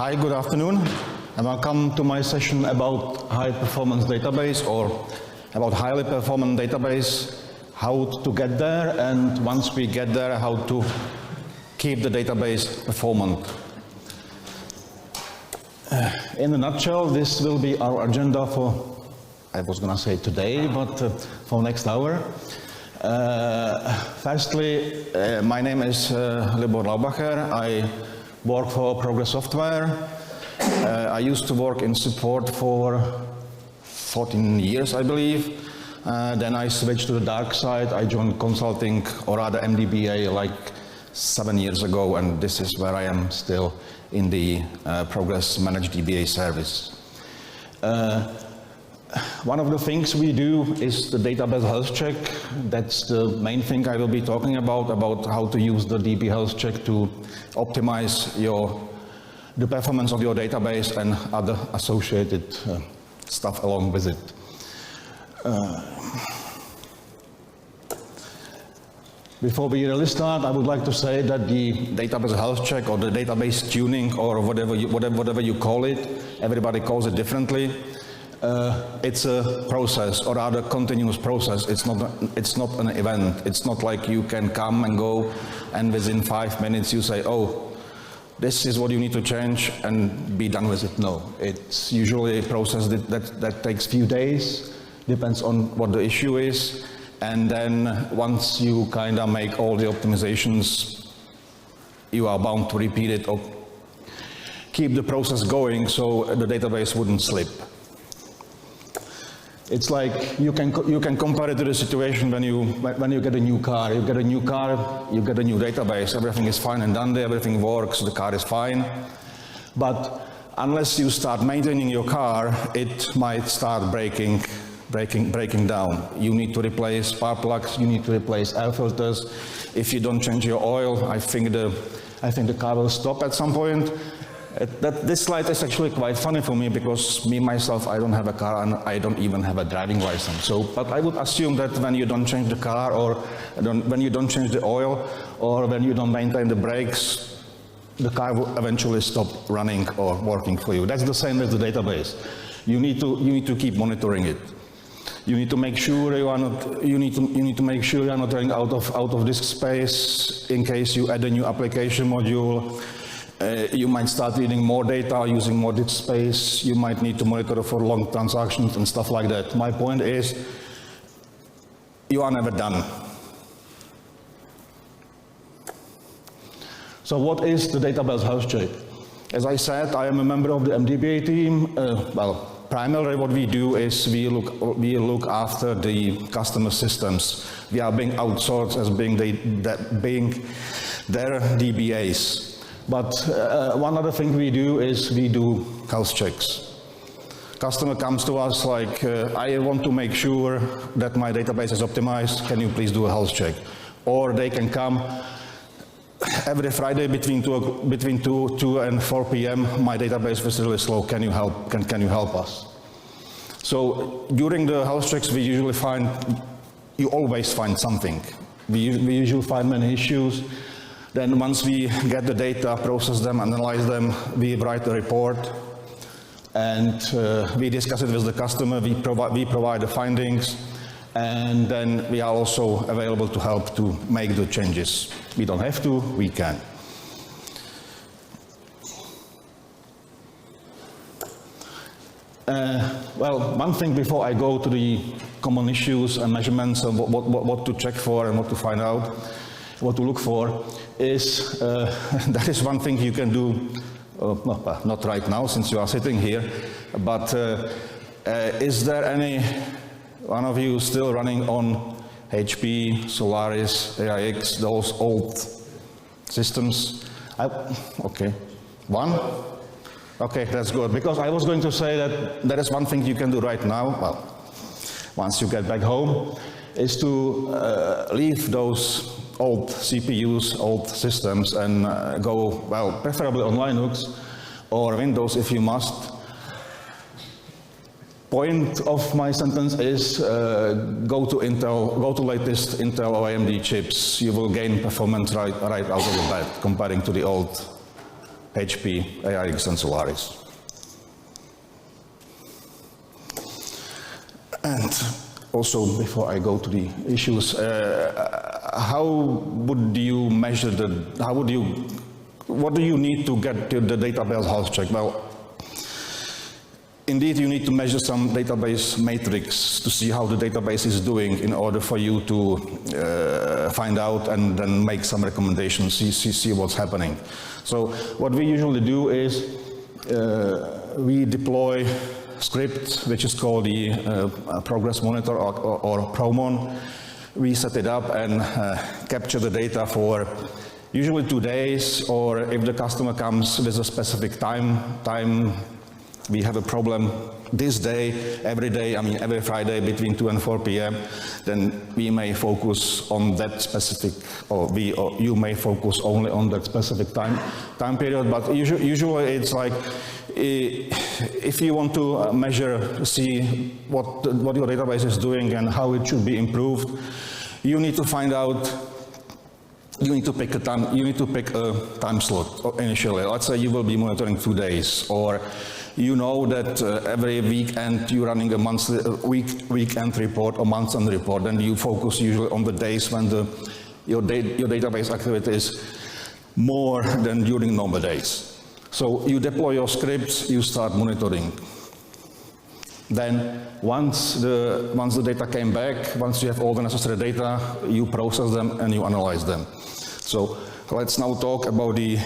Hi, good afternoon, and welcome to my session about high-performance database, or about highly performant database, how to get there, and once we get there, how to keep the database performant. In a nutshell, this will be our agenda for, I was going to say today, but for next hour. Firstly, my name is Libor Laubacher. I work for Progress Software. I used to work in support for 14 years, I believe. Then I switched to the dark side. I joined consulting, or rather MDBA, like 7 years ago, and this is where I am still in the Progress Managed DBA service. One of the things we do is the database health check. That's the main thing I will be talking about how to use the DB health check to optimize the performance of your database and other associated stuff along with it. Before we really start, I would like to say that the database health check, or the database tuning, or whatever you call it, everybody calls it differently. It's a process, or rather continuous process. It's not an event. It's not like you can come and go and within 5 minutes you say, oh, this is what you need to change and be done with it. No, it's usually a process that takes few days, depends on what the issue is, and then once you kind of make all the optimizations, you are bound to repeat it or keep the process going so the database wouldn't slip. It's like you can compare it to the situation when you get a new car. You get a new car, you get a new database. Everything is fine and dandy. Everything works. The car is fine. But unless you start maintaining your car, it might start breaking down. You need to replace spark plugs. You need to replace air filters. If you don't change your oil, I think the car will stop at some point. This slide is actually quite funny for me because myself, I don't have a car and I don't even have a driving license. But I would assume that when you don't change the car, or when you don't change the oil, or when you don't maintain the brakes, the car will eventually stop running or working for you. That's the same with the database. You need to keep monitoring it. You need to make sure you are not. You need to make sure you are not running out of disk space in case you add a new application module. You might start needing more data, using more disk space. You might need to monitor for long transactions and stuff like that. My point is, you are never done. So what is the database health check? As I said, I am a member of the MDBA team. Primarily what we do is we look after the customer systems. We are being outsourced as being their DBAs. But one other thing we do is we do health checks. Customer comes to us like, I want to make sure that my database is optimized, can you please do a health check? Or they can come every Friday between 2 and 4 p.m. my database is really slow, can you help us? So during the health checks we usually you always find something. We usually find many issues. Then once we get the data, process them, analyze them, we write a report, and we discuss it with the customer. We provide the findings, and then we are also available to help to make the changes. We don't have to, we can. Well, one thing before I go to the common issues and measurements and what to check for and what to find out, what to look for, is that is one thing you can do, not right now since you are sitting here, but is there any one of you still running on HP, Solaris, AIX, those old systems? Okay, one? Okay, that's good, because I was going to say that there is one thing you can do right now, well, once you get back home, is to leave those old CPUs, old systems, and go, well, preferably on Linux or Windows if you must. Point of my sentence is go to Intel, go to latest Intel or AMD chips. You will gain performance right out of the bat comparing to the old HP, AIX, and Solaris. And also, before I go to the issues, how would you measure what do you need to get to the database health check? Well, indeed, you need to measure some database matrix to see how the database is doing in order for you to find out and then make some recommendations, see what's happening. So what we usually do is we deploy script, which is called the Progress Monitor or PROMON. We set it up and capture the data for usually 2 days, or if the customer comes with a specific time, we have a problem this day, every day, I mean every Friday between 2 and 4 p.m., then we may focus on that specific, or you may focus only on that specific time period, but usually it's like, if you want to measure, see what your database is doing and how it should be improved, you need to find out, you need to pick a time slot initially. Let's say you will be monitoring 2 days, or you know that every weekend you're running a monthly weekend report or month-end report, and you focus usually on the days when your database activity is more than during normal days. So you deploy your scripts, you start monitoring. Then once the data came back, once you have all the necessary data, you process them and you analyze them. So let's now talk about the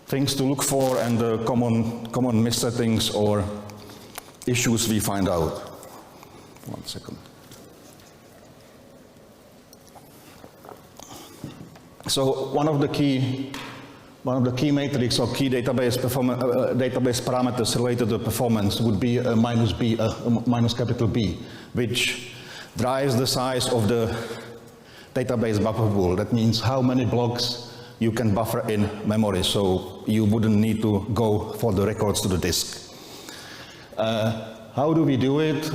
things to look for and the common missettings or issues we find out. 1 second. So one of the key metrics or key database parameters related to performance would be a minus capital B, which drives the size of the database buffer pool. That means how many blocks you can buffer in memory, so you wouldn't need to go for the records to the disk. How do we do it?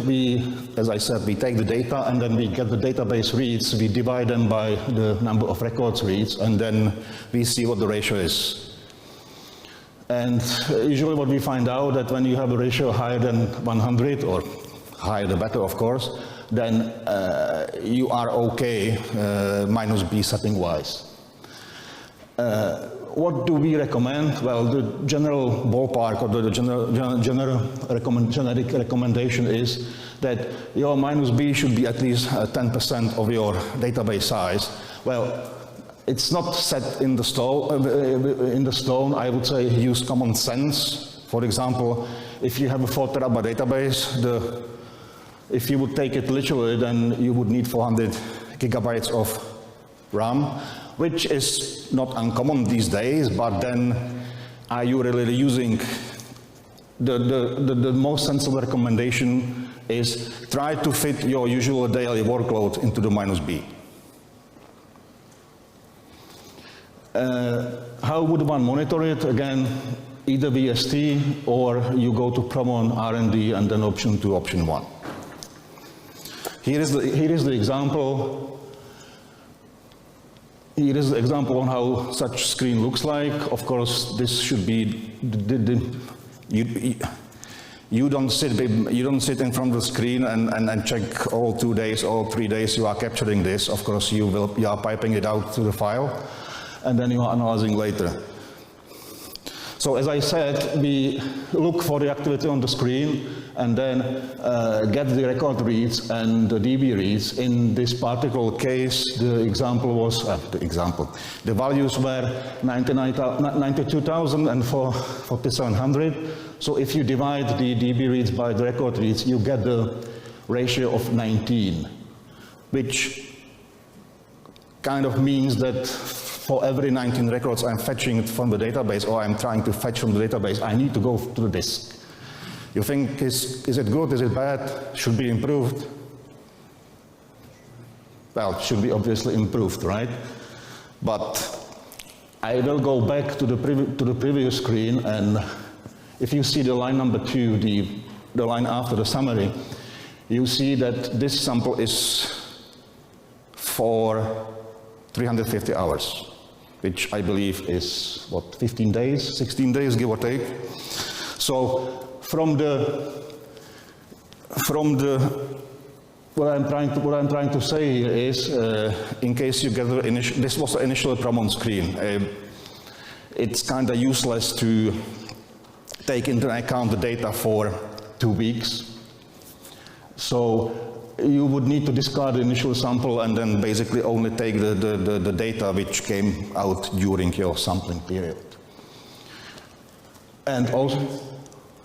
As I said, we take the data and then we get the database reads, we divide them by the number of records reads, and then we see what the ratio is. And usually what we find out that when you have a ratio higher than 100, or higher the better of course, then you are okay minus B setting wise. What do we recommend? Well, the general ballpark or the generic recommendation is that your minus B should be at least 10% of your database size. Well, it's not set in the stone. I would say use common sense. For example, if you have a 4 terabyte database, if you would take it literally, then you would need 400 gigabytes of RAM, which is not uncommon these days, but then are you really using the most sensible recommendation is try to fit your usual daily workload into the minus B. How would one monitor it? Again, either VST or you go to PROMON R&D and then option 2, option 1. Here is the example. Here is the example on how such screen looks like. Of course, this should be you don't sit in front of the screen and check all 2 days, all 3 days you are capturing this. Of course, you are piping it out to the file, and then you are analyzing later. So as I said, we look for the activity on the screen and then get the record reads and the DB reads. In this particular case, the example was, the values were 92,000 and 4,700. So if you divide the DB reads by the record reads, you get the ratio of 19, which kind of means that for every 19 records I'm fetching it from the database, or I'm trying to fetch from the database, I need to go to the disk. You think, is it good, is it bad, should be improved? Well, it should be obviously improved, right? But I will go back to the previous screen, and if you see the line number 2, the line after the summary, you see that this sample is for 350 hours. which I believe is, what, 15 days, 16 days, give or take. So from the what I'm trying to say here is, in case you get the initial, this was the initial Promon screen. It's kind of useless to take into account the data for 2 weeks. So you would need to discard the initial sample and then basically only take the data which came out during your sampling period. And also,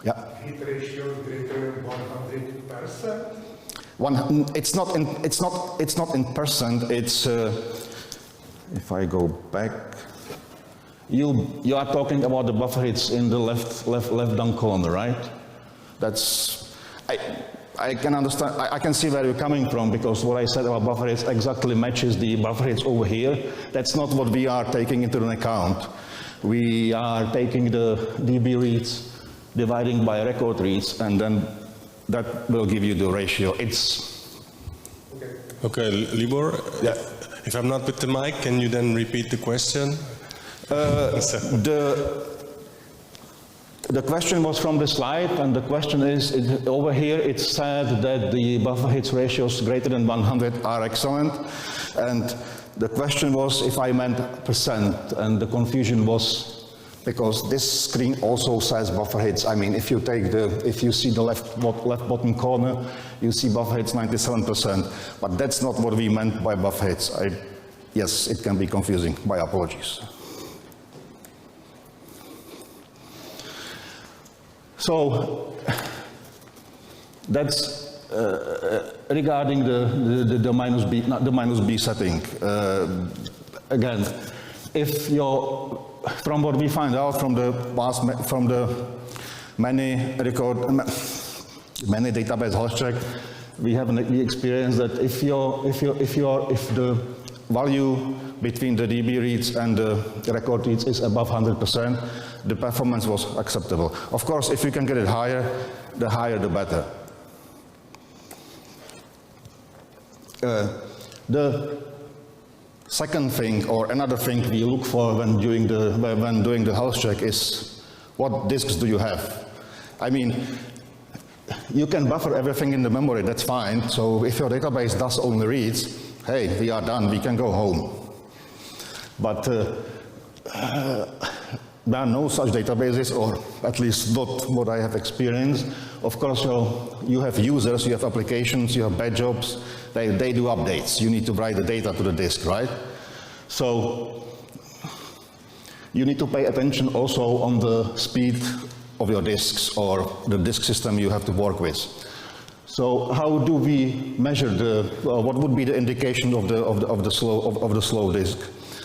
yeah. Hit ratio greater than 100%. It's not in percent. It's if I go back, you are talking about the buffer hits in the left down corner, right? That's I can understand. I can see where you're coming from, because what I said about buffer hits exactly matches the buffer hits over here. That's not what we are taking into account. We are taking the DB reads, dividing by record reads, and then that will give you the ratio. It's okay, Libor. Yeah. If I'm not with the mic, can you then repeat the question? The question was from the slide, and the question is, over here it said that the buffer hits ratios greater than 100 are excellent, and the question was if I meant percent, and the confusion was because this screen also says buffer hits. I mean, if you see the left bottom corner, you see buffer hits 97%, but that's not what we meant by buffer hits. Yes, it can be confusing. My apologies. So that's regarding the minus B setting. Again, if you're from what we find out from the many database health check, we experience that if the value between the DB reads and the record reads is above 100%, the performance was acceptable. Of course, if you can get it higher the better. The second thing, or another thing we look for when doing the health check is what disks do you have? I mean, you can buffer everything in the memory, that's fine. So if your database does only reads, hey, we are done, we can go home. But there are no such databases, or at least not what I have experienced. Of course, you have users, you have applications, you have bad jobs. They do updates. You need to write the data to the disk, right? So you need to pay attention also on the speed of your disks or the disk system you have to work with. So how do we measure what would be the indication of the slow disk?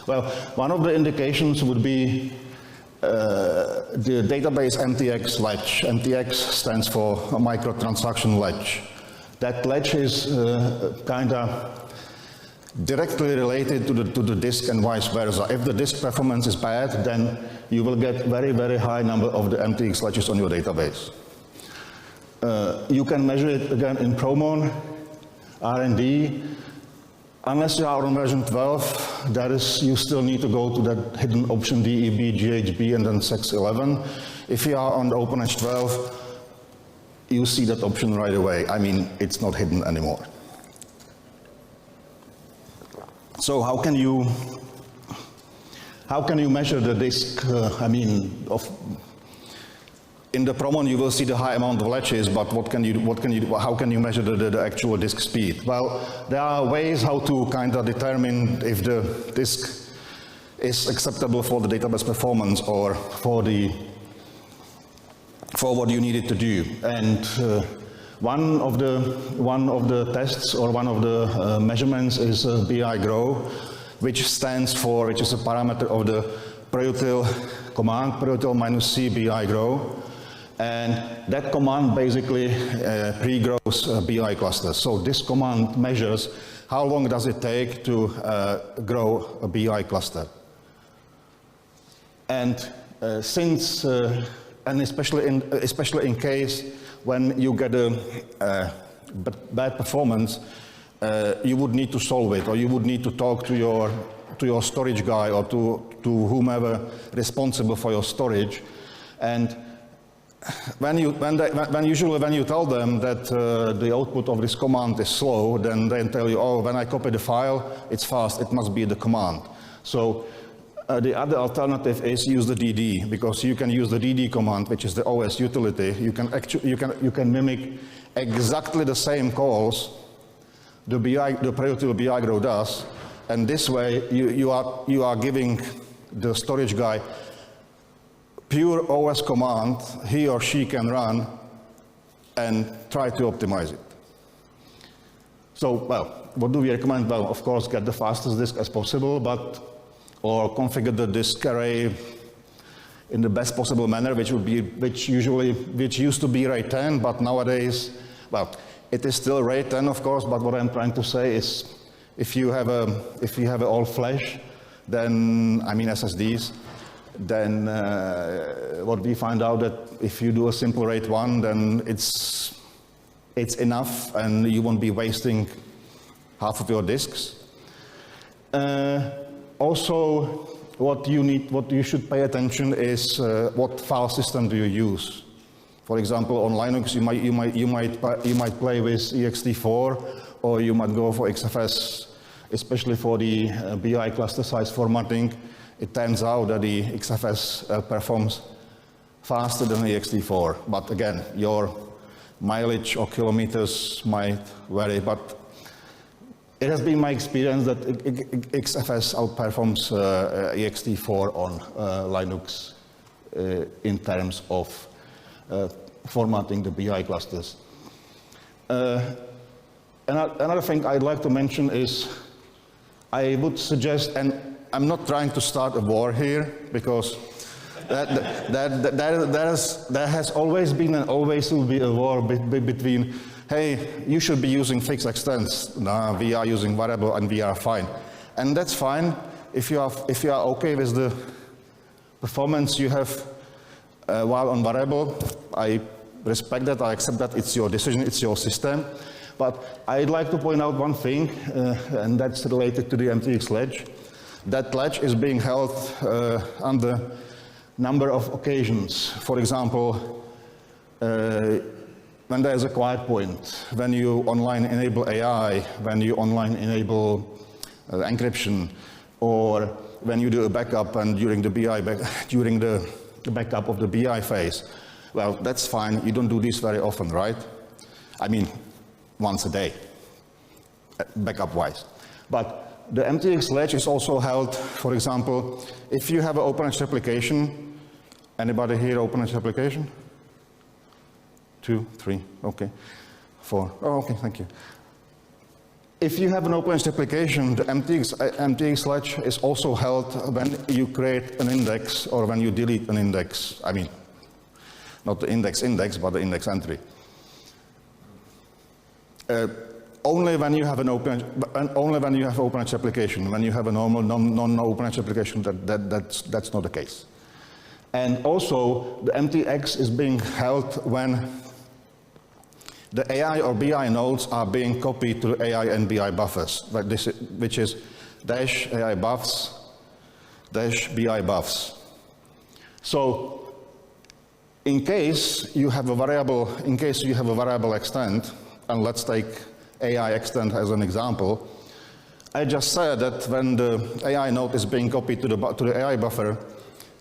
Well, one of the indications would be the database MTX ledge. MTX stands for a microtransaction ledge. That ledge is kind of directly related to the disk and vice versa. If the disk performance is bad, then you will get very, very high number of the MTX ledges on your database. You can measure it again in Promon, R&D. Unless you are on version 12, you still need to go to that hidden option DEB, GHB, and then SEX11. If you are on the OpenEdge 12, you see that option right away. I mean, it's not hidden anymore. So how can you measure the disk? In the Promon you will see the high amount of ledges, but how can you measure the actual disk speed? Well, there are ways how to kind of determine if the disk is acceptable for the database performance or for what you need it to do. And one of the tests or one of the measurements is BI grow, which is a parameter of the preutil command, preutil -c BI grow. And that command basically pre-grows BI clusters. So this command measures how long does it take to grow a BI cluster. And and especially in case when you get a bad performance, you would need to solve it, or you would need to talk to your your storage guy or to whomever responsible for your storage. And usually when you tell them that the output of this command is slow, then they tell you, oh, when I copy the file, it's fast, it must be the command. So the other alternative is use the DD, because you can use the DD command, which is the OS utility. You can mimic exactly the same calls the pre-util BI does, and this way you are giving the storage guy pure OS command he or she can run and try to optimize it. So, well, what do we recommend? Well, of course, get the fastest disk as possible, or configure the disk array in the best possible manner, which used to be RAID 10, but nowadays, well, it is still RAID 10, of course, but what I'm trying to say is, if you have a all flash, then, I mean SSDs, then what we find out that if you do a simple RAID 1, then it's enough, and you won't be wasting half of your disks. Also, what you should pay attention is what file system do you use. For example, on Linux, you might play with ext4, or you might go for XFS, especially for the BI cluster size formatting. It turns out that the XFS performs faster than ext4, but again, your mileage or kilometers might vary. But it has been my experience that XFS outperforms ext4 on Linux in terms of formatting the BI clusters. Another thing I'd like to mention is I would suggest, and I'm not trying to start a war here, because there has always been and always will be a war between, hey, you should be using fixed extents. No, we are using variable and we are fine. And that's fine if you are okay with the performance you have while on variable. I respect that, I accept that, it's your decision, it's your system. But I'd like to point out one thing, and that's related to the MTX ledge. That ledge is being held on the number of occasions. For example, when there's a quiet point, when you online enable AI, when you online enable encryption, or when you do a backup and during the backup of the BI phase. Well, that's fine. You don't do this very often, right? I mean, once a day, backup-wise. But the MTX ledge is also held, for example, if you have an OpenEdge application. Anybody here OpenEdge application? 2, 3, okay. 4, oh, okay, thank you. If you have an OpenEdge application, the MTX ledge is also held when you create an index or when you delete an index. I mean, not the index, but the index entry. Only when you have an OpenEdge application. When you have a normal non-OpenEdge application, that's not the case. And also, the MTX is being held when the AI or BI nodes are being copied to the AI and BI buffers, which is dash AI buffs, dash BI buffs. So, in case you have a variable extent, and let's take AI extent as an example, I just said that when the AI node is being copied to the AI buffer,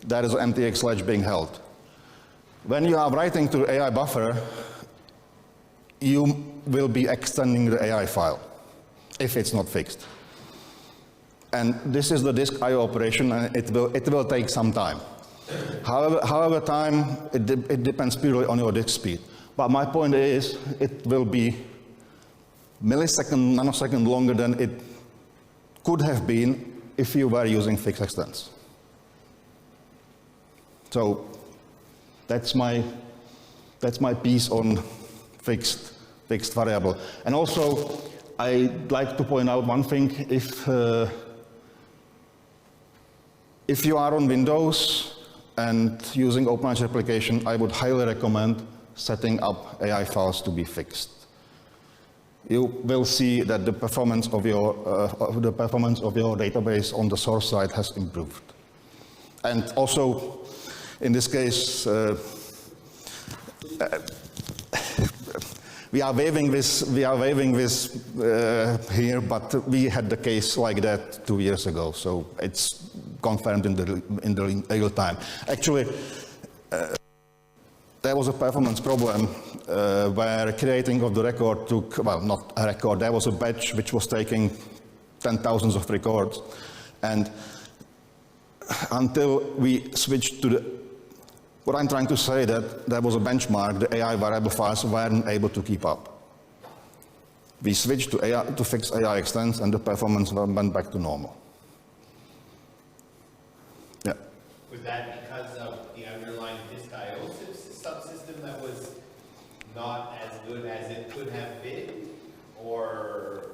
there is an MTX ledge being held. When you are writing to the AI buffer, you will be extending the AI file, if it's not fixed. And this is the disk I/O operation, and it will take some time. However time, it depends purely on your disk speed. But my point is, it will be millisecond, nanosecond longer than it could have been if you were using fixed extents. So that's my piece on fixed variable. And also, I'd like to point out one thing. If you are on Windows and using OpenEdge application, I would highly recommend setting up AI files to be fixed. you will see that the performance of your database on the source side has improved. And also, in this case, we are waiving this here, but we had the case like that 2 years ago, so it's confirmed in the real time. Actually, there was a performance problem where creating of the record took, well, not a record, there was a batch which was taking 10,000s of records, and until we switched to the, what I'm trying to say that there was a benchmark, the AI variable files weren't able to keep up. We switched to AI, to fixed AI extents, and the performance went back to normal. Yeah. Was that because of the underlying disk IO subsystem that was not as good as it could have been, or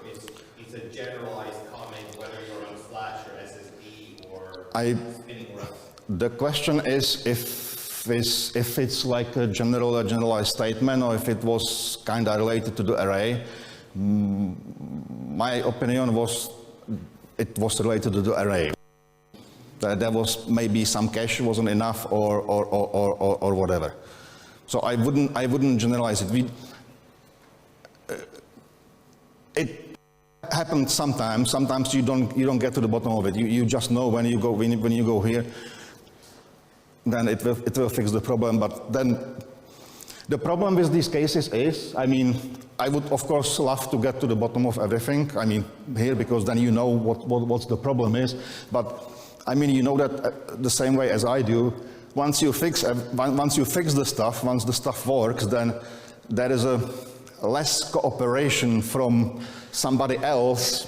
it's a generalized comment whether you're on flash or SSD or spinning Rust? The question is if it's like a generalized statement or if it was kind of related to the array. My opinion was it was related to the array. There was maybe some cache wasn't enough or whatever. So I wouldn't generalize it. It happens sometimes. Sometimes you don't get to the bottom of it. You just know when you go here, then it will fix the problem. But then the problem with these cases is, I mean, I would of course love to get to the bottom of everything. I mean, here, because then you know what the problem is. But I mean, you know that the same way as I do. Once you fix the stuff, once the stuff works, then there is a less cooperation from somebody else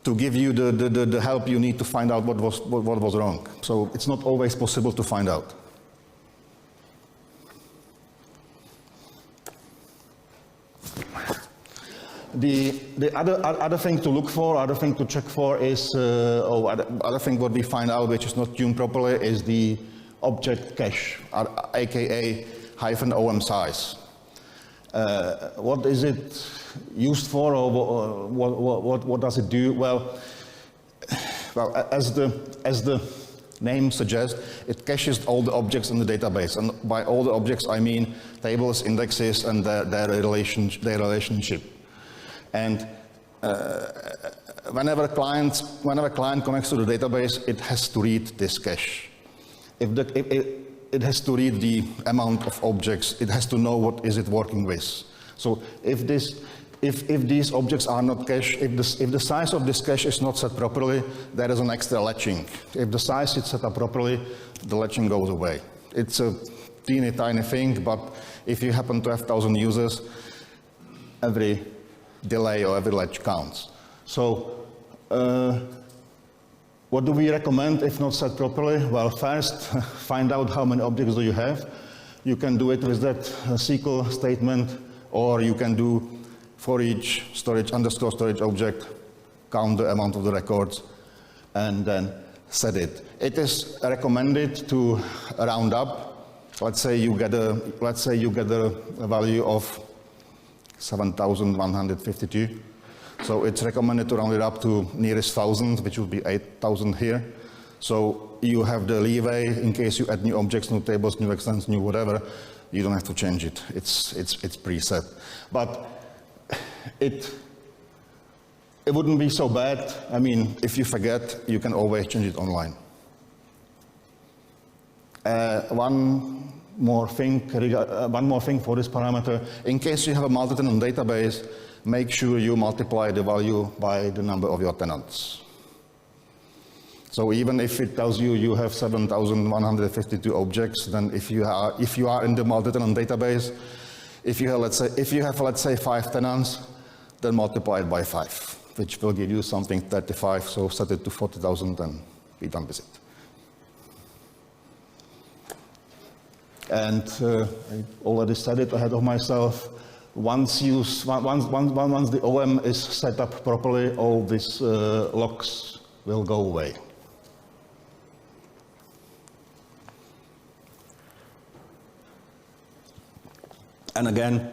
to give you the help you need to find out what was wrong. So it's not always possible to find out. The other thing to look for, other thing to check for is, other thing what we find out which is not tuned properly is the object cache, aka -om size. What is it used for, or what does it do? Well, as the name suggests, it caches all the objects in the database, and by all the objects I mean tables, indexes, and their relationship. And whenever a client connects to the database, it has to read this cache. It has to read the amount of objects. It has to know what is it working with. So if these objects are not cached, if the size of this cache is not set properly, there is an extra latching. If the size is set up properly, the latching goes away. It's a teeny tiny thing, but if you happen to have 1,000 users, every delay or every latch counts. So what do we recommend if not set properly? Well, first, find out how many objects do you have. You can do it with that SQL statement, or you can do for each storage underscore storage object, count the amount of the records, and then set it. It is recommended to round up. Let's say you get a value of 7,152. So it's recommended to round it up to nearest 1,000, which would be 8,000 here. So you have the leeway in case you add new objects, new tables, new extents, new whatever. You don't have to change it. It's preset. But it wouldn't be so bad. I mean, if you forget, you can always change it online. One more thing for this parameter. In case you have a multi-tenant database, make sure you multiply the value by the number of your tenants. So even if it tells you you have 7,152 objects, then if you are in the multi-tenant database, if you have let's say 5 tenants, then multiply it by 5, which will give you something 35. So set it to 40,000 and be done with it. And I already said it ahead of myself. Once the OM is set up properly, all these locks will go away. And again,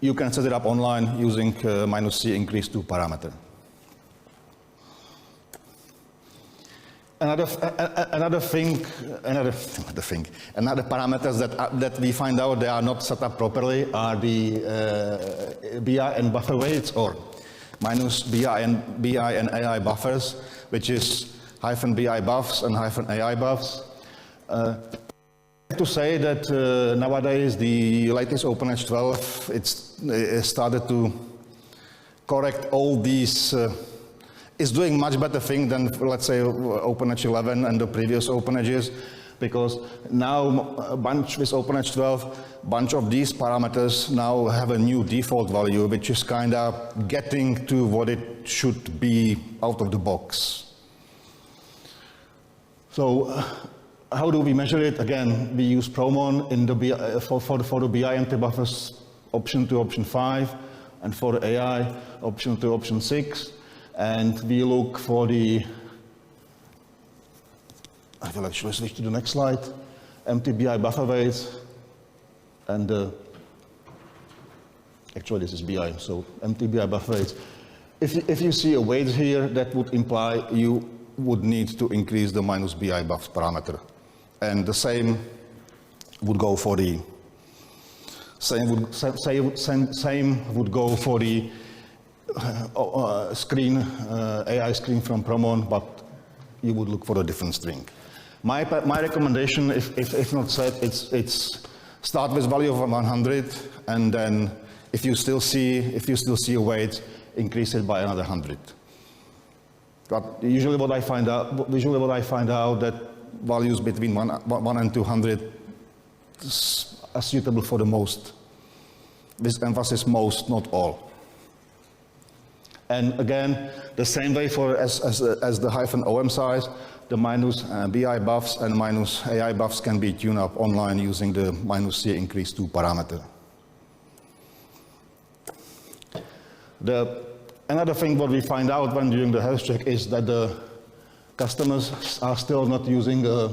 you can set it up online using -c increase 2 parameter. Another parameters that we find out they are not set up properly are the BI and buffer weights, or minus BI and AI buffers, which is -BI buffs and -AI buffs. To say that nowadays the latest OpenEdge 12 it's started to correct all these. Is doing much better thing than, let's say, OpenEdge 11 and the previous OpenEdges, because now with OpenEdge 12, bunch of these parameters now have a new default value, which is kind of getting to what it should be out of the box. So how do we measure it? Again, we use Promon in the for the BI anti-buffers option to option 5, and for the AI option to option 6. And we look for the, I will actually switch to the next slide, MTBI buffer weights, and actually this is BI, so MTBI buffer weights. If you see a weight here, that would imply you would need to increase the -BI buffs parameter. And the same would go for the, same would go for the AI screen from Promon, but you would look for a different string. My recommendation, if not set, it's start with value of 100, and then if you still see a weight, increase it by another 100. But usually what I find out that values between 1 and 200 are suitable for the most. With emphasis most, not all. And again, the same way for as the -OM size, the -BI buffs and -AI buffs can be tuned up online using the -C increase 2 parameter. Another thing what we find out when doing the health check is that the customers are still not using the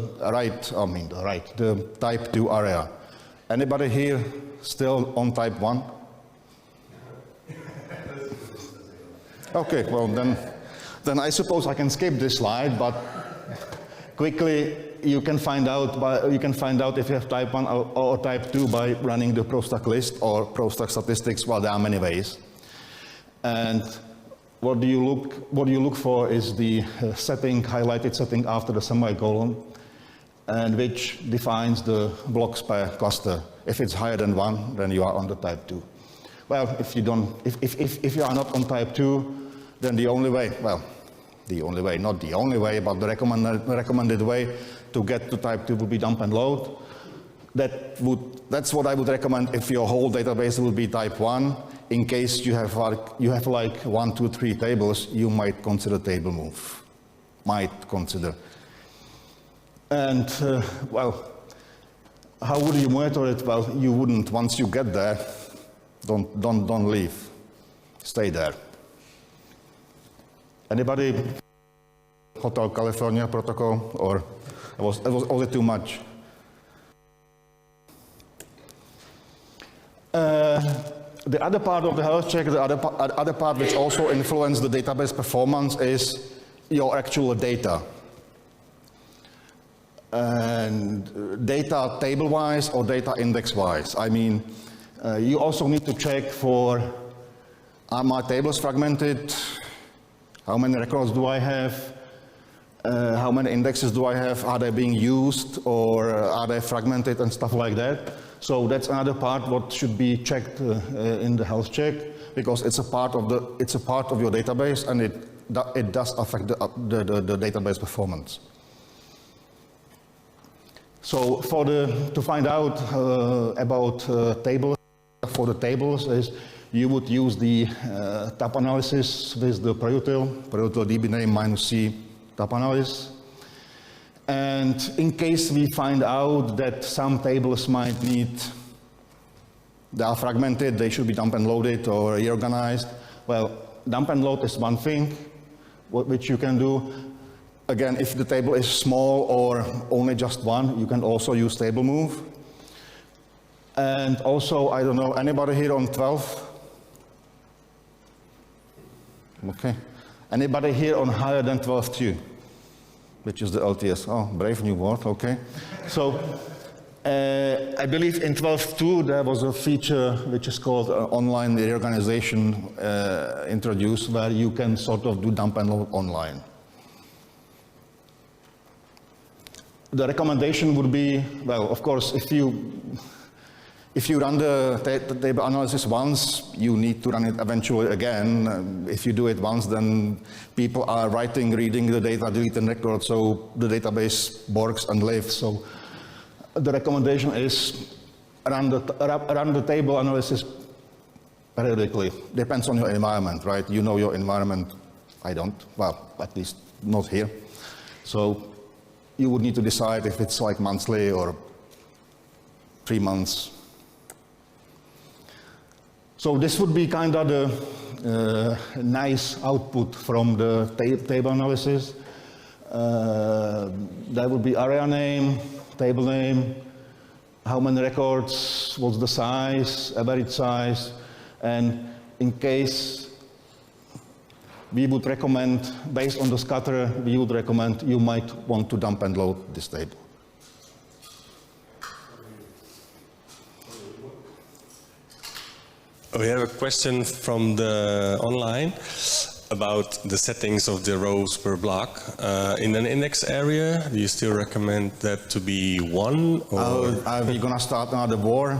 type 2 area. Anybody here still on type 1? Okay, well then I suppose I can skip this slide, but quickly you can find out if you have type 1 or type 2 by running the ProStack list or ProStack statistics. Well, there are many ways. And what you look for is the highlighted setting after the semicolon, and which defines the blocks per cluster. If it's higher than 1, then you are on the type 2. Well, if you are not on type 2, then the only way, not the only way, but the recommended way to get to type 2 would be dump and load. That's what I would recommend if your whole database will be type 1. In case you have like 1, 2, 3 tables, you might consider table move. And how would you monitor it? Well, you wouldn't. Once you get there, don't leave. Stay there. Anybody? Hotel California protocol, or was it too much? The other part of the health check, the other part which also influences the database performance is your actual data. And data table-wise or data index-wise. I mean, you also need to check for, are my tables fragmented? How many records do I have? How many indexes do I have? Are they being used, or are they fragmented and stuff like that? So that's another part what should be checked in the health check, because it's a part of your database, and it does affect the database performance. So to find out about tables, for the tables is you would use the tab analysis with the ProUtil DB name -C tab analysis. And in case we find out that some tables they are fragmented, they should be dump and loaded or reorganized. Well, dump and load is one thing which you can do. Again, if the table is small or only just one, you can also use table move. And also, I don't know, anybody here on 12? Okay. Anybody here on higher than 12.2? Which is the LTS. Oh, brave new word, okay. So, I believe in 12.2 there was a feature which is called online reorganization introduced, where you can sort of do dump and load online. The recommendation would be, well, of course, if you run the table analysis once, you need to run it eventually again. If you do it once, then people are writing, reading the data, deleting records, so the database works and lives. So the recommendation is run the table analysis periodically. Depends on your environment, right? You know your environment. I don't. Well, at least not here. So you would need to decide if it's like monthly or 3 months. So this would be kind of the nice output from the table analysis. That would be area name, table name, how many records, what's the size, average size, and in case we would recommend, based on the scatter, we would recommend you might want to dump and load this table. We have a question from the online about the settings of the rows per block. In an index area, do you still recommend that to be 1? Or Are we gonna start another war?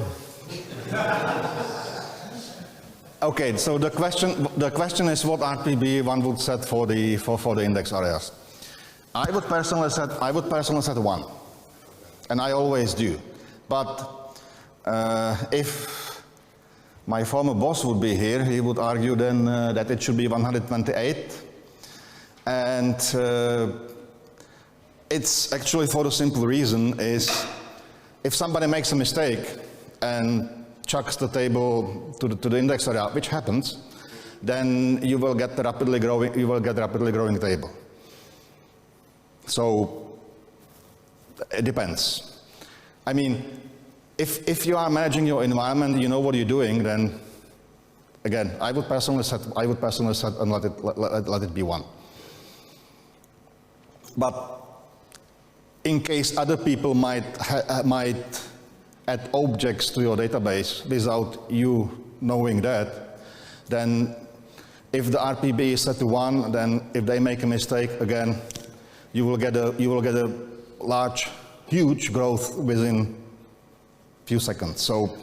Okay, so the question is what RPB one would set for the index areas. I would personally set 1, and I always do. But if my former boss would be here, he would argue then that it should be 128. And it's actually for the simple reason is if somebody makes a mistake and chucks the table to the index area, which happens, then you will get a rapidly growing table. So it depends. I mean, if you are managing your environment, you know what you're doing, then again, I would personally set and let it be 1. But in case other people might add objects to your database without you knowing that, then if the RPB is set to 1, then if they make a mistake, again, you will get a large, huge growth within few seconds. So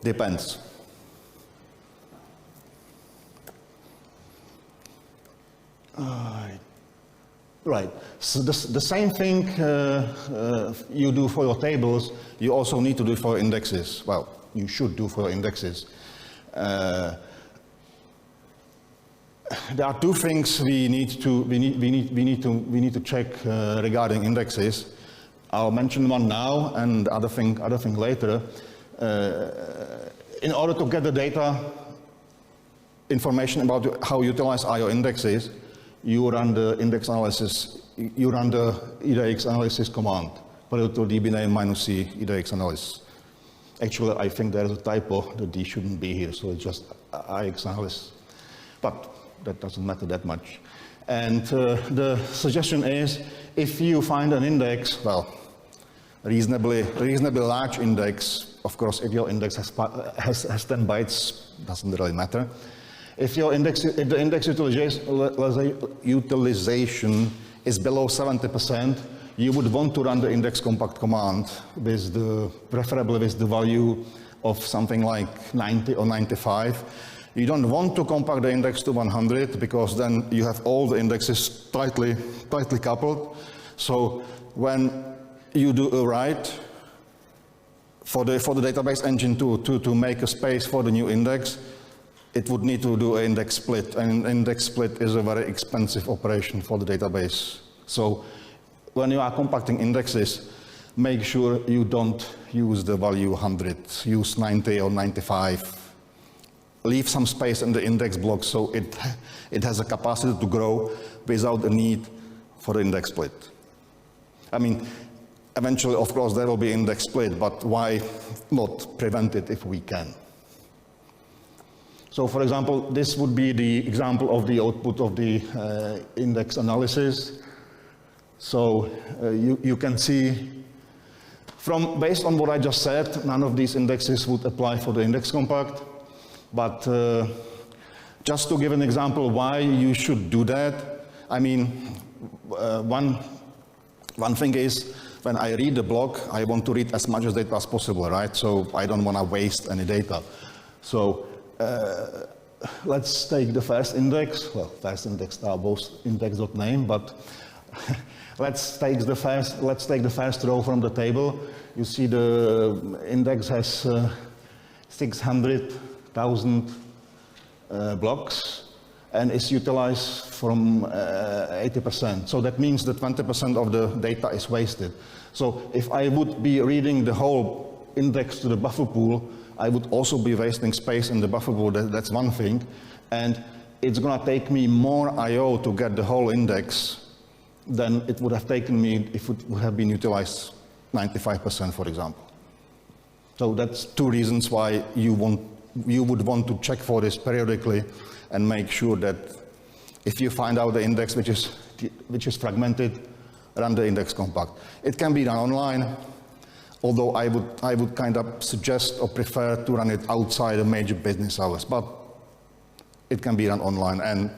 depends. Right. So the same thing you do for your tables, you also need to do for indexes. Well, you should do for your indexes. There are 2 things we need to check regarding indexes. I'll mention one now and other thing later. In order to get the data information about how utilized are your indexes, you run the index analysis, you run the EDX analysis command, to dbname -c EDX analysis. Actually, I think there is a typo, the D shouldn't be here, so it's just IX analysis. But that doesn't matter that much. And the suggestion is, if you find an index, well, reasonably large index, of course, if your index has 10 bytes, doesn't really matter. If the index utilization is below 70%, you would want to run the index compact command preferably with the value of something like 90 or 95. You don't want to compact the index to 100 because then you have all the indexes tightly coupled. So when you do a write for the database engine to make a space for the new index, it would need to do an index split, and index split is a very expensive operation for the database. So when you are compacting indexes, make sure you don't use the value 100, use 90 or 95. Leave some space in the index block so it has a capacity to grow without the need for the index split. I mean, Eventually, of course, there will be index split, but why not prevent it if we can? So, for example, this would be the example of the output of the index analysis. So you can see, based on what I just said, none of these indexes would apply for the index compact. But just to give an example why you should do that, I mean, one thing is, when I read the blog, I want to read as much as data as possible, right? So I don't want to waste any data. So let's take the first index. Well, first index are both index.name, but let's take the first row from the table. You see the index has 600,000 blocks and is utilized from 80%. So that means that 20% of the data is wasted. So if I would be reading the whole index to the buffer pool, I would also be wasting space in the buffer pool. That's one thing. And it's going to take me more I/O to get the whole index than it would have taken me if it would have been utilized 95%, for example. So that's two reasons why you would want to check for this periodically and make sure that if you find out the index which is fragmented, run the index compact. It can be done online, although I would kind of suggest or prefer to run it outside of major business hours, but it can be done online, and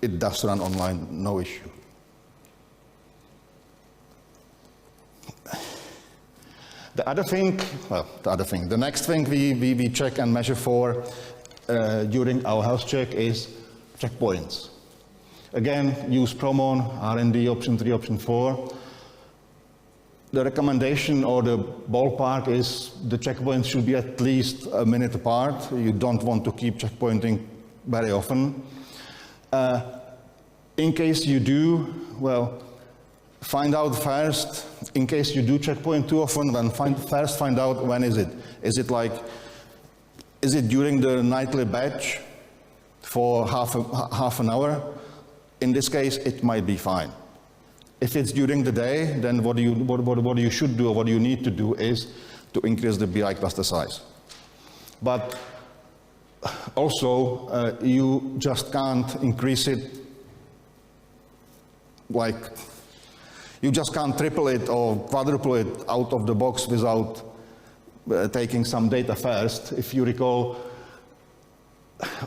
it does run online, no issue. The next thing we check and measure for during our health check is checkpoints. Again, use Promon, R&D option 3, option 4. The recommendation or the ballpark is the checkpoints should be at least a minute apart. You don't want to keep checkpointing very often. In case you do, well, find out first, in case you do checkpoint too often, then first find out when is it. Is it during the nightly batch for half an hour? In this case, it might be fine. If it's during the day, then what you should do or what you need to do is to increase the BI cluster size. But also, you just can't increase it like, you just can't triple it or quadruple it out of the box without taking some data first. If you recall,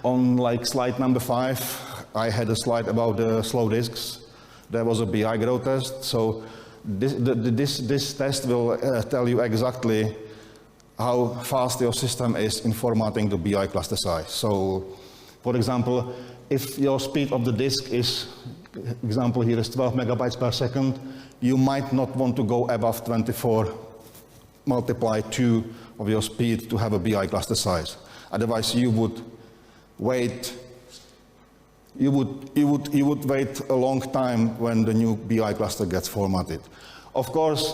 on like slide number 5, I had a slide about the slow disks. There was a BI grow test. So this test will tell you exactly how fast your system is in formatting the BI cluster size. So, for example, if your speed of the disk is, example here is 12 megabytes per second, you might not want to go above 24 multiply 2 of your speed to have a BI cluster size. Otherwise, you would wait. You would wait a long time when the new BI cluster gets formatted. Of course,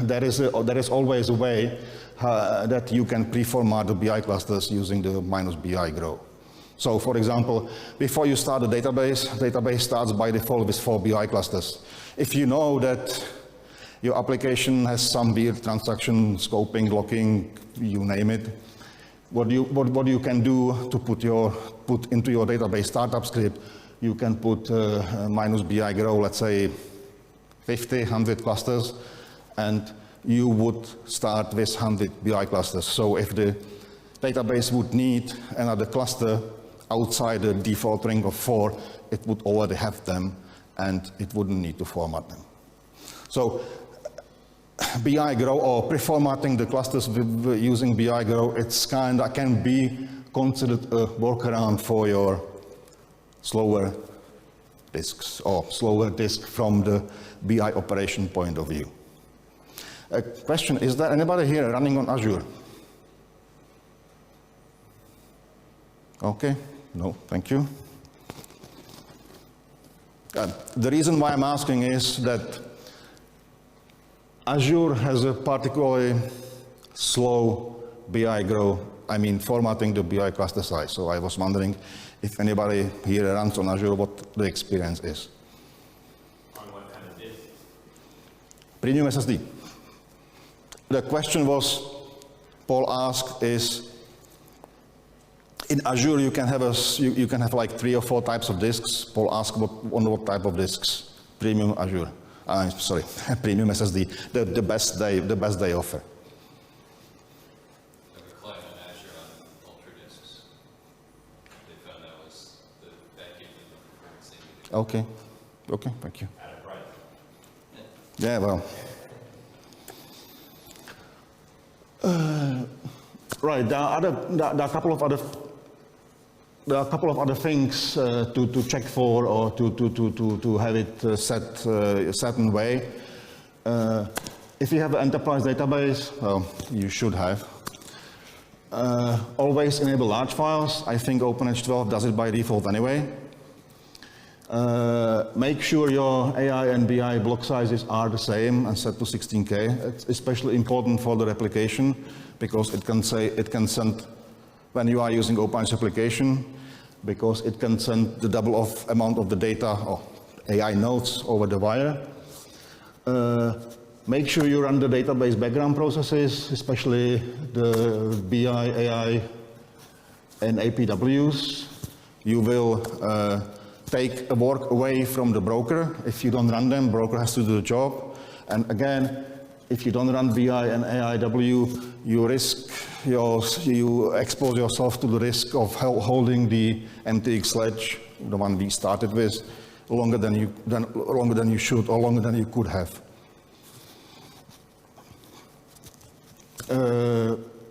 there is always a way that you can pre-format the BI clusters using the -BI grow. So, for example, before you start the database starts by default with 4 BI clusters. If you know that your application has some weird transaction scoping, locking, you name it, what you can do to put into your database startup script, you can put -BI grow, let's say 50, 100 clusters, and you would start with 100 BI clusters. So if the database would need another cluster outside the default ring of 4, it would already have them, and it wouldn't need to format them. So BI grow or pre-formatting the clusters using BI grow, it's can be considered a workaround for your slower disks or slower disk from the BI operation point of view. A question, is there anybody here running on Azure? Okay, no, thank you. The reason why I'm asking is that Azure has a particularly slow BI grow, formatting the BI cluster size. So I was wondering if anybody here runs on Azure, what the experience is. On what kind of disk? Premium SSD. The question was, Paul asked, is in Azure you can have like 3 or 4 types of disks. Paul asked what type of disks? Premium Azure. Sorry, Premium SSD. The best they offer. Okay, thank you. Yeah, well. Right, there are a couple of other things to check for, or to have it set a certain way. If you have an enterprise database, well, you should have. Always enable large files. I think OpenH12 does it by default anyway. Make sure your AI and BI block sizes are the same and set to 16K. It's especially important for the replication, because it can send, when you are using OpenH application, because it can send the double of amount of the data or AI nodes over the wire. Make sure you run the database background processes, especially the BI, AI, and APWs. You will take a work away from the broker. If you don't run them, broker has to do the job. And again, if you don't run BI and AIW, you expose yourself to the risk of holding the MTX sledge, the one we started with, longer than you should, or longer than you could have.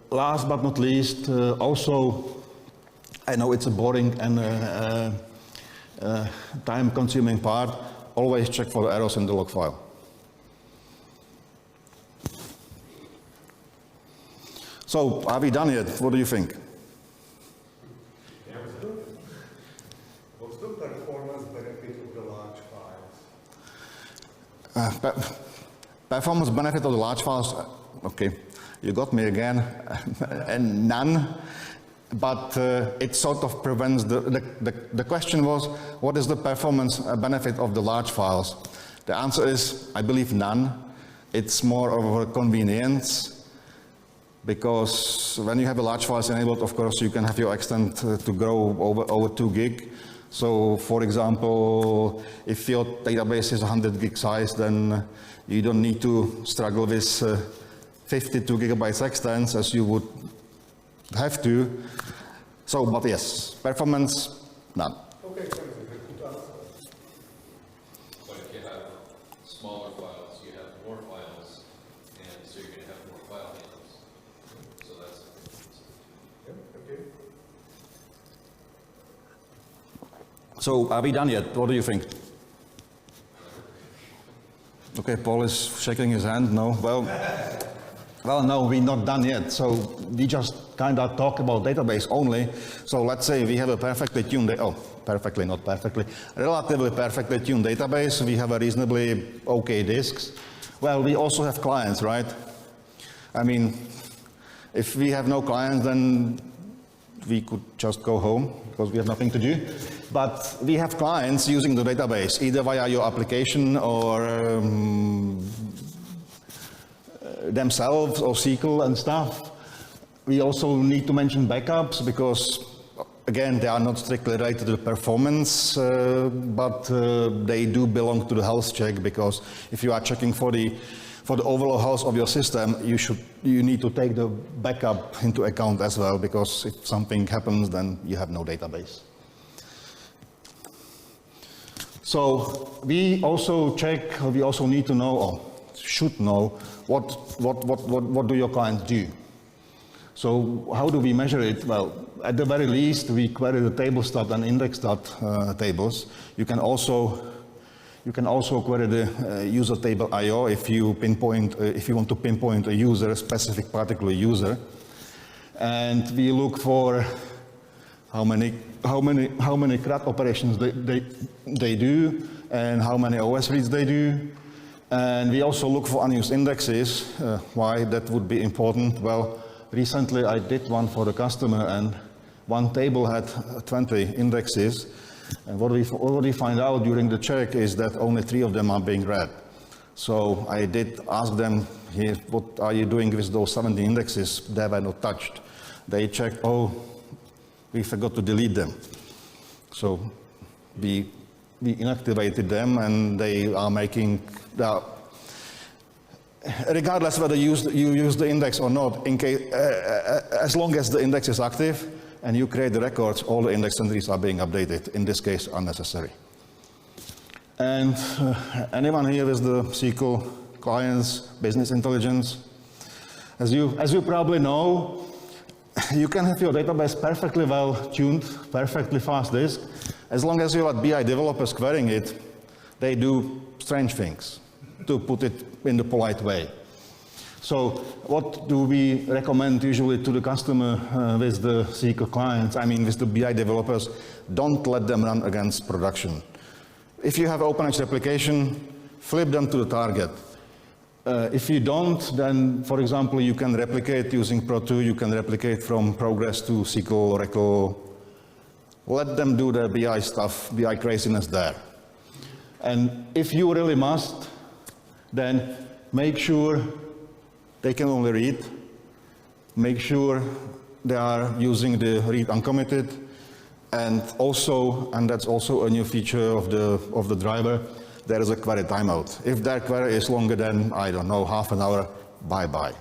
Last but not least, also, I know it's a boring and time-consuming part, always check for the errors in the log file. So, are we done yet? What do you think? What's the performance benefit of the large files? Performance benefit of the large files, okay, you got me again, and none. But it sort of prevents the question was, what is the performance benefit of the large files? The answer is, I believe none. It's more of a convenience, because when you have a large files enabled, of course, you can have your extent to grow over 2 gig. So, for example, if your database is 100 gig size, then you don't need to struggle with 52 gigabytes extents as you would have to. So, but yes, performance, none. Okay, thank you. Good answer. But if you have smaller files, you have more files, and so you're going to have more file handles. So that's the difference. Yeah, okay. So, are we done yet? What do you think? Okay, Paul is shaking his hand. No, well, no, we're not done yet. So we just kind of talk about database only. So let's say we have a perfectly tuned, relatively perfectly tuned database. We have a reasonably okay disks. Well, we also have clients, right? I mean, if we have no clients, then we could just go home because we have nothing to do. But we have clients using the database, either via your application or themselves or SQL and stuff. We also need to mention backups because, again, they are not strictly related to the performance, but they do belong to the health check, because if you are checking for the overall health of your system, you need to take the backup into account as well, because if something happens, then you have no database. So we also need to know, or should know, what do your clients do? So how do we measure it? Well, at the very least, we query the table.stat and index.stat tables. You can also query the user table IO if you want to pinpoint a user, a specific particular user. And we look for how many CRUD operations they do, and how many OS reads they do. And we also look for unused indexes. Why that would be important? Well, recently I did one for the customer, and one table had 20 indexes. And what we find out during the check is that only 3 of them are being read. So I did ask them, here, what are you doing with those 70 indexes? They were not touched. They checked, oh, we forgot to delete them. So we inactivated them, and they are making, regardless whether you use the index or not, in case, as long as the index is active and you create the records, all the index entries are being updated, in this case unnecessary. And anyone here with the SQL clients, business intelligence, as you probably know, you can have your database perfectly well tuned, perfectly fast disk. As long as you let BI developers querying it, they do strange things, to put it in the polite way. So what do we recommend usually to the customer with the SQL clients, I mean with the BI developers? Don't let them run against production. If you have OpenEdge replication, flip them to the target. If you don't, then, for example, you can replicate using Pro2, you can replicate from Progress to SQL, Oracle. Let them do their BI stuff, BI craziness there. And if you really must, then make sure they can only read. Make sure they are using the read uncommitted. And also, and that's also a new feature of the driver, there is a query timeout. If their query is longer than, I don't know, half an hour, bye-bye.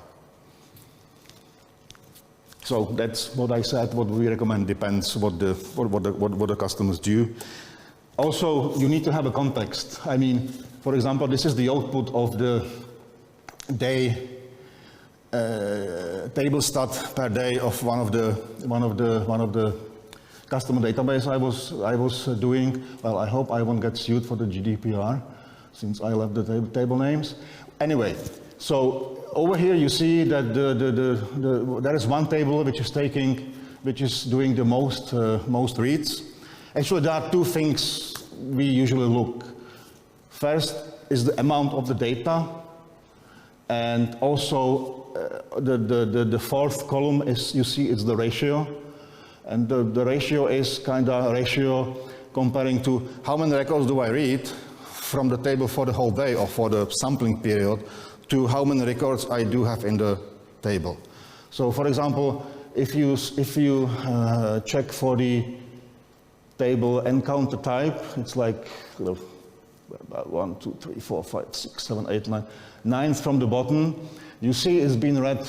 So that's what I said, what we recommend depends what the customers do. Also, you need to have a context. I mean, for example, this is the output of the day table stat per day of one of the customer database I was doing. Well, I hope I won't get sued for the GDPR since I left the table names. Anyway, so over here you see that there is one table which is doing the most reads. Actually, there are two things we usually look. First is the amount of the data, and also the fourth column is, you see, it's the ratio. And the ratio is kind of a ratio comparing to how many records do I read from the table for the whole day or for the sampling period to how many records I do have in the table. So for example, if you check for the table encounter type, it's like about 1, 2, 3, 4, 5, 6, 7, 8, 9, ninth from the bottom. You see it's been read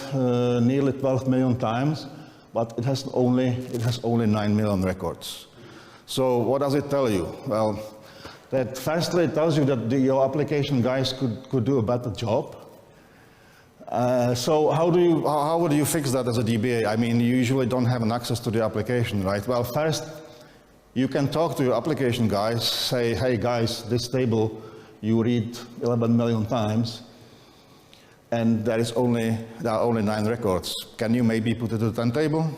nearly 12 million times. But it has only 9 million records. So what does it tell you? Well, that firstly it tells you that your application guys could do a better job. So how would you fix that as a DBA? I mean, you usually don't have an access to the application, right? Well, first you can talk to your application guys, say, hey guys, this table you read 11 million times. And there are only 9 records. Can you maybe put it to the 10 table?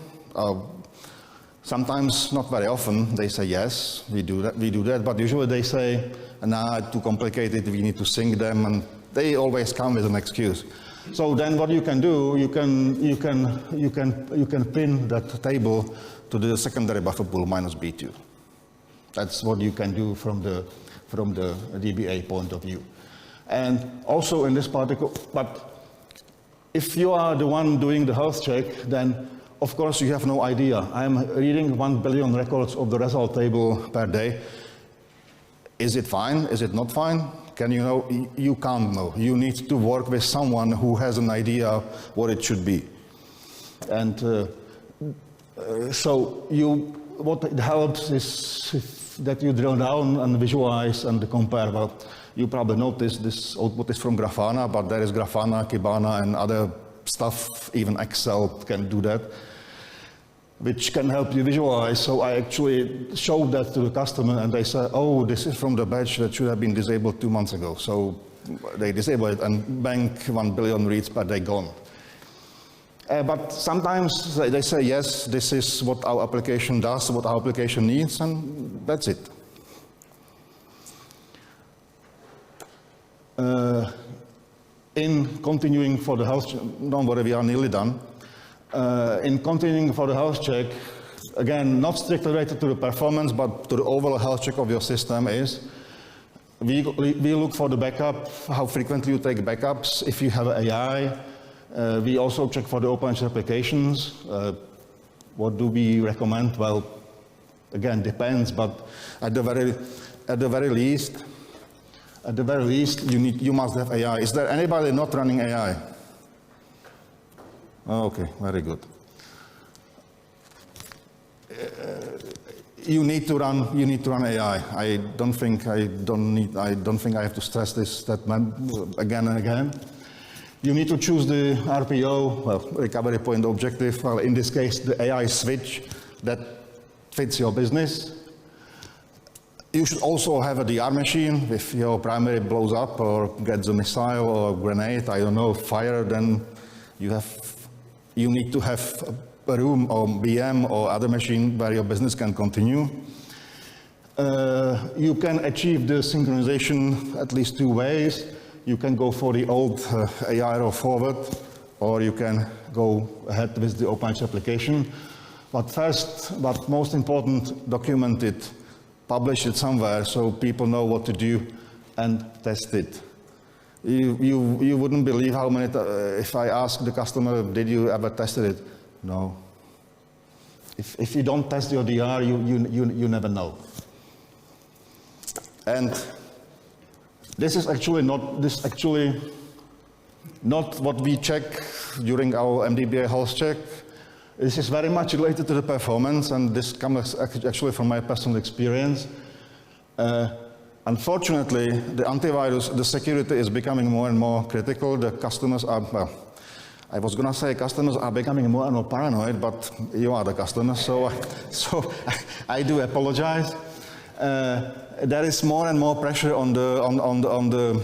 Sometimes, not very often, they say yes, we do that. But usually they say, nah, too complicated, we need to sync them, and they always come with an excuse. So then what you can do, you can pin that table to the secondary buffer pool -B2. That's what you can do from the DBA point of view. And also in this particular, but if you are the one doing the health check, then of course you have no idea. I'm reading 1 billion records of the result table per day. Is it fine? Is it not fine? Can you know? You can't know. You need to work with someone who has an idea what it should be. And what it helps is that you drill down and visualize and compare. Well, you probably noticed this output is from Grafana, but there is Grafana, Kibana, and other stuff, even Excel can do that, which can help you visualize. So I actually showed that to the customer, and they said, oh, this is from the batch that should have been disabled 2 months ago. So they disable it, and bang, 1 billion reads per day gone. But sometimes they say, yes, this is what our application does, what our application needs, and that's it. In continuing for the health check, don't worry, we are nearly done. In continuing for the health check, again, not strictly related to the performance, but to the overall health check of your system is, we look for the backup, how frequently you take backups, if you have AI. We also check for the open applications. What do we recommend? Well, again, depends, but at the very least, you must have AI. Is there anybody not running AI? Oh, okay, very good. You need to run AI. I don't think I have to stress this again and again. You need to choose the RPO, well, recovery point objective. Well, in this case, the AI switch that fits your business. You should also have a DR machine. If your primary blows up or gets a missile or grenade, I don't know, fire, then you need to have a room or VM or other machine where your business can continue. You can achieve the synchronization at least two ways. You can go for the old AI or forward, or you can go ahead with the open application. But first, but most important, document it, publish it somewhere so people know what to do and test it. You wouldn't believe how many, if I ask the customer, did you ever tested it? No. If you don't test your DR, you never know. And this is actually not what we check during our MDBA health check. This is very much related to the performance, and this comes actually from my personal experience. Unfortunately, the antivirus, the security is becoming more and more critical. The customers are, well, I was going to say customers are becoming more and more paranoid, but you are the customer, so I do apologize. There is more and more pressure on the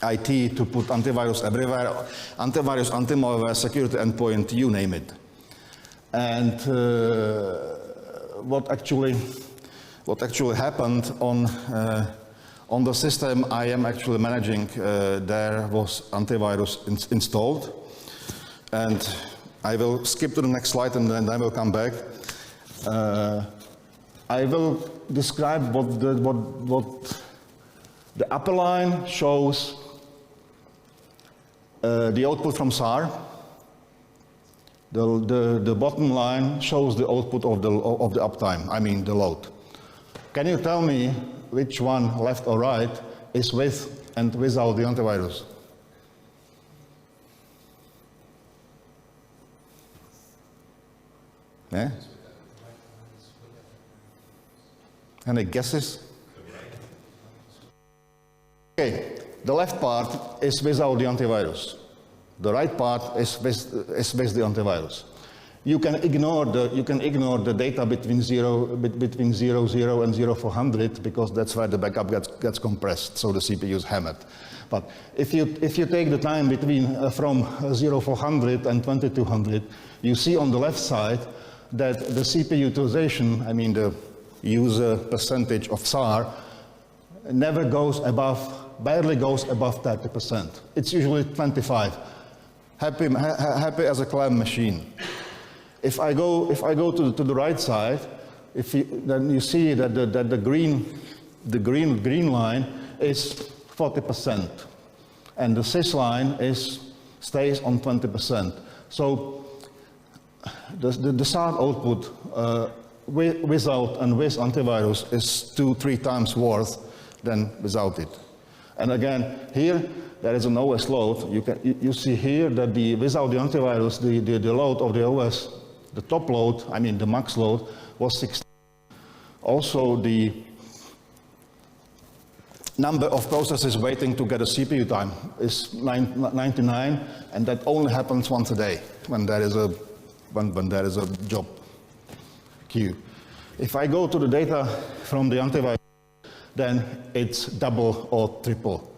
IT to put antivirus everywhere. Antivirus, anti-malware, security endpoint, you name it. And what actually happened on the system I am actually managing, there was antivirus installed. And I will skip to the next slide and then I will come back. I will describe what the upper line shows the output from SAR. The bottom line shows the output of the uptime, I mean the load. Can you tell me which one, left or right, is with and without the antivirus? Yeah? Any guesses? Okay, the left part is without the antivirus. The right part is with the antivirus. You can ignore the data between 0, 0 and 0400 because that's where the backup gets compressed, so the CPU is hammered. But if you take the time between from 0400 and 2200, you see on the left side that the CPU utilization, I mean the user percentage of SAR, never goes above, barely goes above 30%. It's usually 25. Happy as a clam machine. If I go to the right side, then you see that the green line is 40%, and the sys line stays on 20%. So the SAR output without and with antivirus is 2-3 times worse than without it. And again, here there is an OS load. You see here that without the antivirus, the load of the OS, the top load, I mean the max load, was 16. Also, the number of processes waiting to get a CPU time is 99, and that only happens once a day when there is a job queue. If I go to the data from the antivirus, then it's double or triple.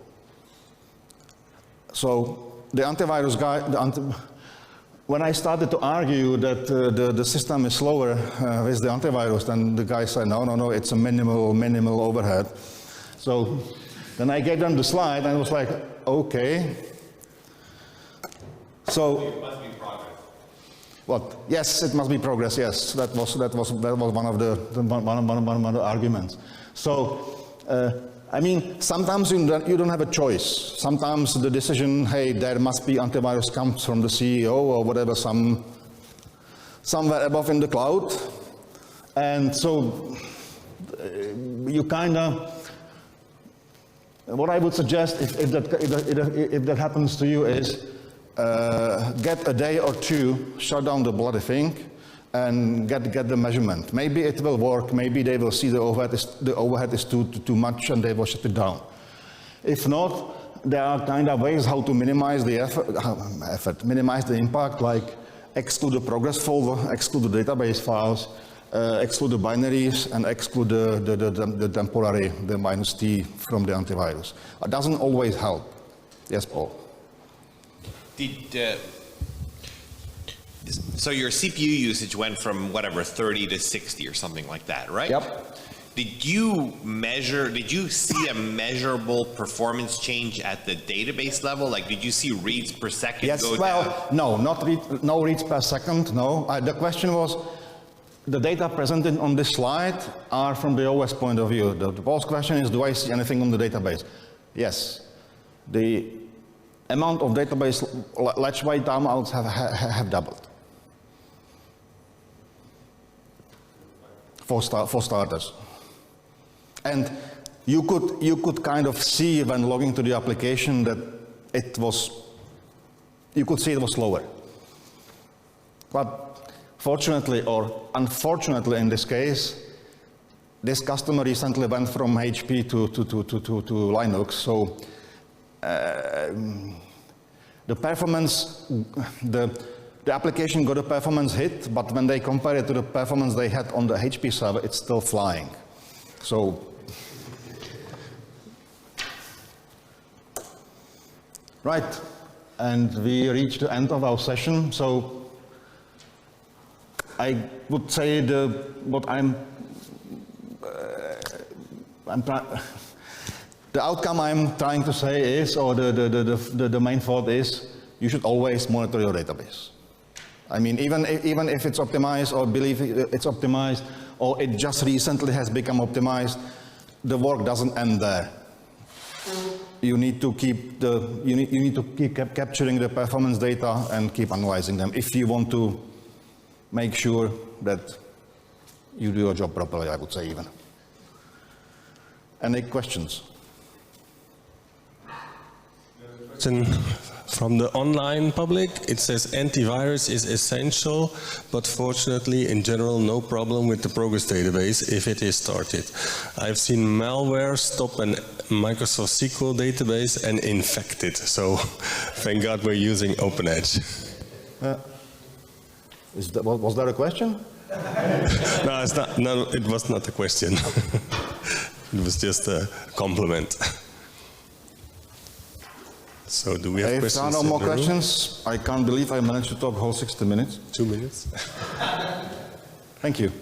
So the antivirus guy, when I started to argue that the system is slower with the antivirus, then the guy said, no, it's a minimal overhead. So then I gave them the slide, and I was like, okay. So it must be progress. What? Yes, it must be progress. Yes, that was one of the arguments. So I mean, sometimes you don't have a choice. Sometimes the decision, hey, there must be antivirus, comes from the CEO or whatever, somewhere above in the cloud. And so you kind of, what I would suggest if that happens to you is get a day or two, shut down the bloody thing, and get the measurement. Maybe it will work. Maybe they will see the overhead is too much, and they will shut it down. If not, there are kind of ways how to minimize the minimize the impact, like exclude the progress folder, exclude the database files, exclude the binaries, and exclude the temporary, the -t from the antivirus. It doesn't always help. Yes, Paul. So your CPU usage went from whatever 30 to 60 or something like that, right? Yep. Did you see a measurable performance change at the database level? Like, did you see reads per second go down? No, no reads per second, no. The question was, the data presented on this slide are from the OS point of view. The Paul's question is, do I see anything on the database? Yes. The amount of database latch wait timeouts have doubled. For starters. And you could kind of see when logging to the application that you could see it was slower. But fortunately or unfortunately in this case, this customer recently went from HP to Linux, so the performance, the application got a performance hit, but when they compare it to the performance they had on the HP server, it's still flying. So, right, and we reached the end of our session. So, I would say the outcome I'm trying to say is, or the main thought is, you should always monitor your database. I mean, even if it's optimized or believe it's optimized, or it just recently has become optimized, the work doesn't end there. You need to keep capturing the performance data and keep analyzing them if you want to make sure that you do your job properly, I would say even. Any questions? From the online public, it says antivirus is essential, but fortunately, in general, no problem with the progress database if it is started. I've seen malware stop a Microsoft SQL database and infect it. So thank God we're using OpenEdge. Was that a question? No, it's not. No, it was not a question. It was just a compliment. So do we have questions? If there are no more questions, I can't believe I managed to talk whole 60 minutes. 2 minutes. Thank you.